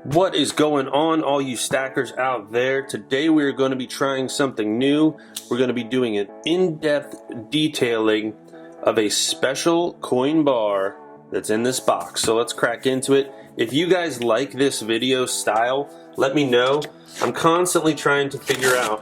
What is going on, all you stackers out there? Today we are going to be trying something new. We're going to be doing an in-depth detailing of a special coin bar that's in this box. So let's crack into it. If you guys like this video style, let me know. I'm constantly trying to figure out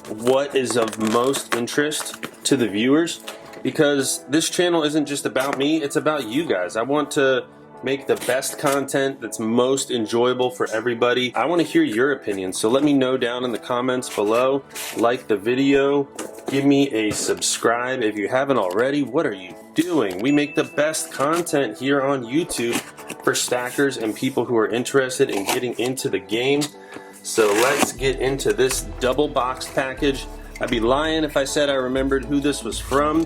what is of most interest to the viewers, because this channel isn't just about me, it's about you guys. I want to make the best content that's most enjoyable for everybody. I want to hear your opinion, so let me know down in the comments below. Like the video, give me a subscribe if you haven't already. What are you doing? We make the best content here on YouTube for stackers and people who are interested in getting into the game. So let's get into this double box package. I'd be lying if I said I remembered who this was from,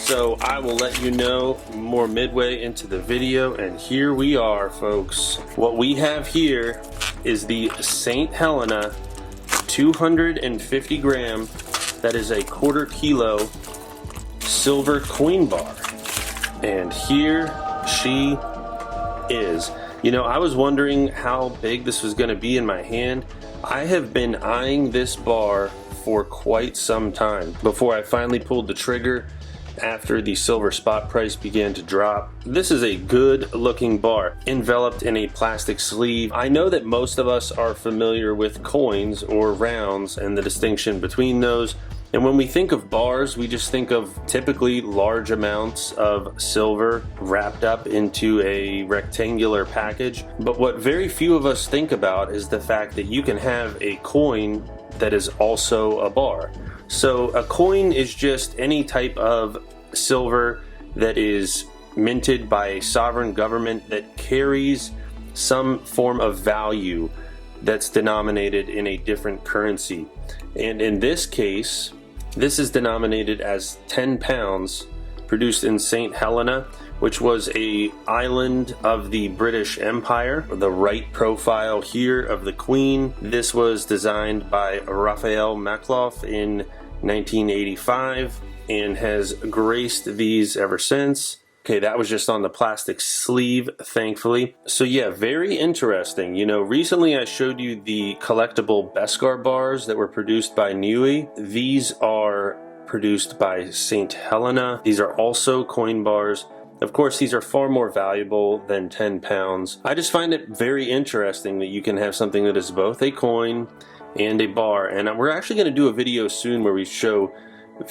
so I will let you know more midway into the video. And here we are, folks. What we have here is the Saint Helena 250 gram, that is a quarter kilo silver coin bar. And here she is. You know, I was wondering how big this was going to be in my hand. I have been eyeing this bar for quite some time before I finally pulled the trigger after the silver spot price began to drop. This is a good looking bar enveloped in a plastic sleeve. I know that most of us are familiar with coins or rounds and the distinction between those. And when we think of bars, we just think of typically large amounts of silver wrapped up into a rectangular package. But what very few of us think about is the fact that you can have a coin that is also a bar. So a coin is just any type of silver that is minted by a sovereign government that carries some form of value that's denominated in a different currency. And in this case, this is denominated as 10 pounds, produced in Saint Helena, which was an island of the British Empire. The right profile here of the Queen. This was designed by Raphael Makloff in 1985 and has graced these ever since. Okay, that was just on the plastic sleeve, thankfully. So yeah, very interesting. You know, recently I showed you the collectible Beskar bars that were produced by Niue. These are produced by Saint Helena. These are also coin bars. Of course, these are far more valuable than 10 pounds. I just find it very interesting that you can have something that is both a coin and a bar. And we're actually going to do a video soon where we show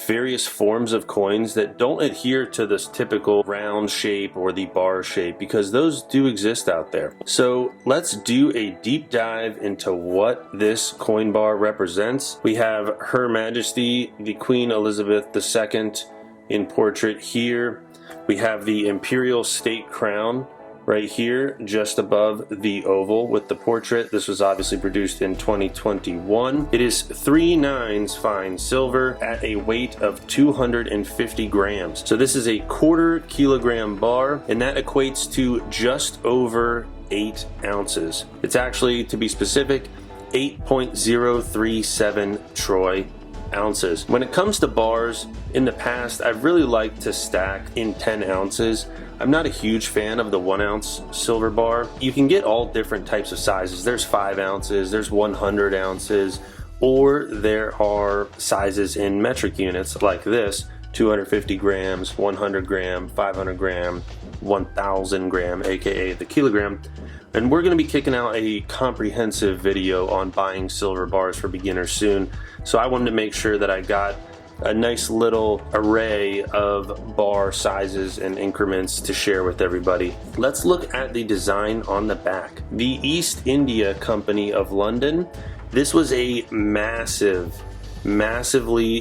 various forms of coins that don't adhere to this typical round shape or the bar shape, because those do exist out there. So let's do a deep dive into what this coin bar represents. We have Her Majesty the Queen Elizabeth II in portrait here. We have the Imperial State Crown right here, just above the oval with the portrait. This was obviously produced in 2021. It is 3 9s fine silver at a weight of 250 grams. So this is a quarter kilogram bar, and that equates to just over 8 ounces. It's actually, to be specific, 8.037 troy ounces. When it comes to bars, in the past I've really liked to stack in 10 ounces. I'm not a huge fan of the 1 ounce silver bar. You can get all different types of sizes. There's 5 ounces, there's 100 ounces, or there are sizes in metric units like this: 250 grams, 100 gram, 500 gram, 1000 gram, aka the kilogram. And we're going to be kicking out a comprehensive video on buying silver bars for beginners soon. So I wanted to make sure that I got a nice little array of bar sizes and increments to share with everybody. Let's look at the design on the back. The East India Company of London. This was a massively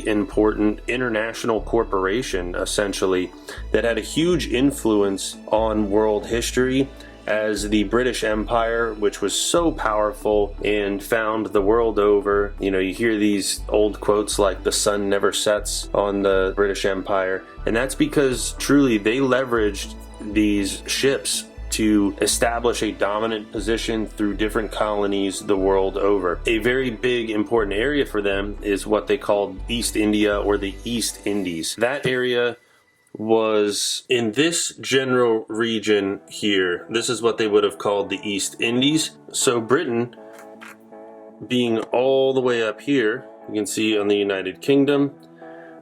important international corporation, essentially, that had a huge influence on world history, as the British Empire, which was so powerful and found the world over. You know, you hear these old quotes like "the sun never sets" on the British Empire, and that's because truly they leveraged these ships to establish a dominant position through different colonies the world over. A very big important area for them is what they called East India, or the East Indies. That area was in this general region here. This is what they would have called the East Indies. So Britain being all the way up here, you can see on the United Kingdom,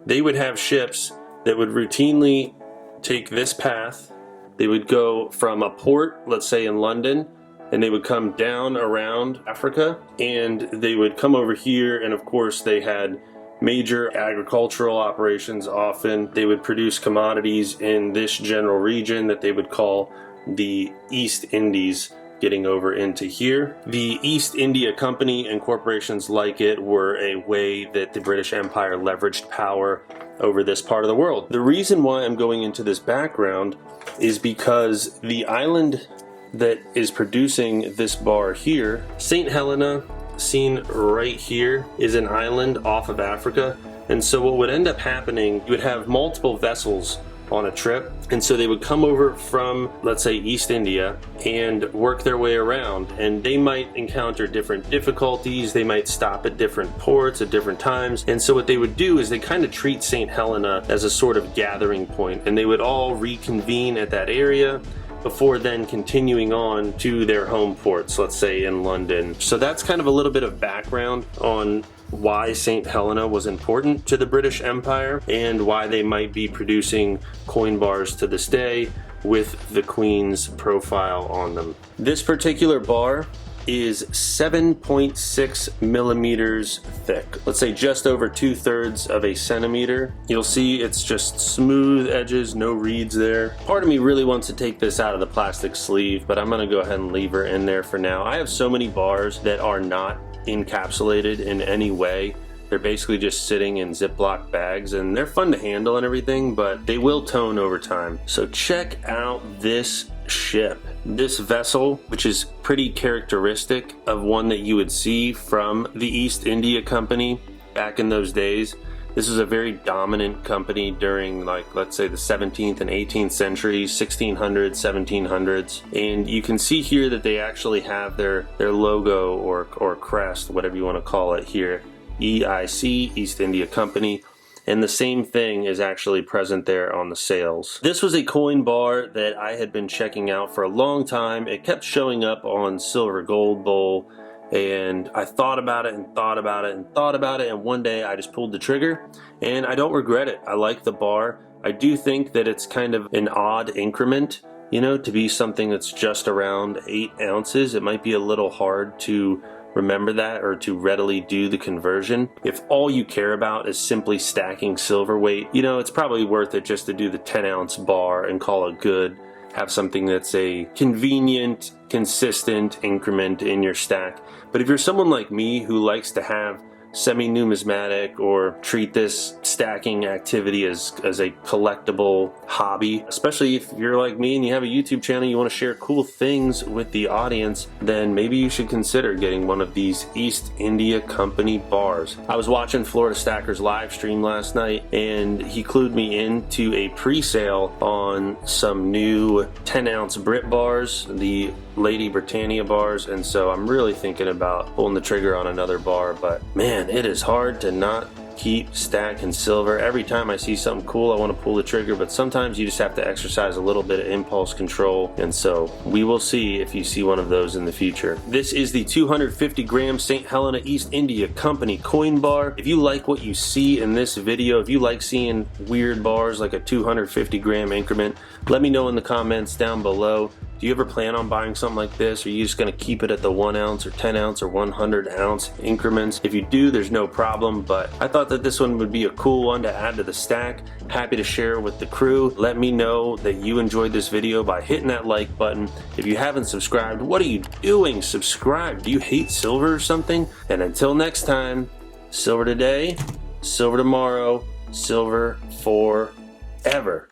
they would have ships that would routinely take this path. They would go from a port, let's say in London, and they would come down around Africa, and they would come over here, and of course they had major agricultural operations. Often they would produce commodities in this general region that they would call the East Indies, getting over into here. The East India Company and corporations like it were a way that the British Empire leveraged power over this part of the world. The reason why I'm going into this background is because the island that is producing this bar here, Saint Helena, seen right here, is an island off of Africa. And so what would end up happening, you would have multiple vessels on a trip, and so they would come over from, let's say, East India and work their way around, and they might encounter different difficulties. They might stop at different ports at different times, and so what they would do is they kind of treat St. Helena as a sort of gathering point, and they would all reconvene at that area before then continuing on to their home ports, let's say in London. So that's kind of a little bit of background on why St. Helena was important to the British Empire and why they might be producing coin bars to this day with the Queen's profile on them. This particular bar is 7.6 millimeters thick. Let's say just over 2/3 of a centimeter. You'll see it's just smooth edges, no reeds there. Part of me really wants to take this out of the plastic sleeve, but I'm gonna go ahead and leave her in there for now. I have so many bars that are not encapsulated in any way. They're basically just sitting in Ziploc bags, and they're fun to handle and everything, but they will tone over time. So check out this ship. This vessel, which is pretty characteristic of one that you would see from the East India Company back in those days. This is a very dominant company during, like, let's say the 17th and 18th centuries, 1600s, 1700s. And you can see here that they actually have their logo or crest, whatever you want to call it here. EIC, East India Company. And the same thing is actually present there on the sails. This was a coin bar that I had been checking out for a long time. It kept showing up on Silver Gold Bowl, and I thought about it and thought about it and thought about it, and one day I just pulled the trigger, and I don't regret it. I like the bar. I do think that it's kind of an odd increment, you know, to be something that's just around 8 ounces. It might be a little hard to remember that or to readily do the conversion. If all you care about is simply stacking silver weight, you know, it's probably worth it just to do the 10-ounce bar and call it good. Have something that's a convenient, consistent increment in your stack. But if you're someone like me who likes to have semi-numismatic or treat this stacking activity as a collectible hobby, especially if you're like me and you have a YouTube channel, you want to share cool things with the audience, then maybe you should consider getting one of these East India Company bars. I was watching Florida Stacker's live stream last night, and he clued me into a pre-sale on some new 10-ounce Brit bars, the Lady Britannia bars, and so I'm really thinking about pulling the trigger on another bar. But man, it is hard to not keep stacking silver. Every time I see something cool, I want to pull the trigger, but sometimes you just have to exercise a little bit of impulse control, and so we will see if you see one of those in the future. This is the 250 gram St. Helena East India Company coin bar. If you like what you see in this video, if you like seeing weird bars like a 250 gram increment, let me know in the comments down below. Do you ever plan on buying something like this, or are you just going to keep it at the 1 ounce or 10 ounce or 100 ounce increments? If you do, there's no problem, but I thought that this one would be a cool one to add to the stack. Happy to share with the crew. Let me know that you enjoyed this video by hitting that like button. If you haven't subscribed, what are you doing? Subscribe. Do you hate silver or something? And until next time, silver today, silver tomorrow, silver forever.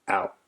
Out.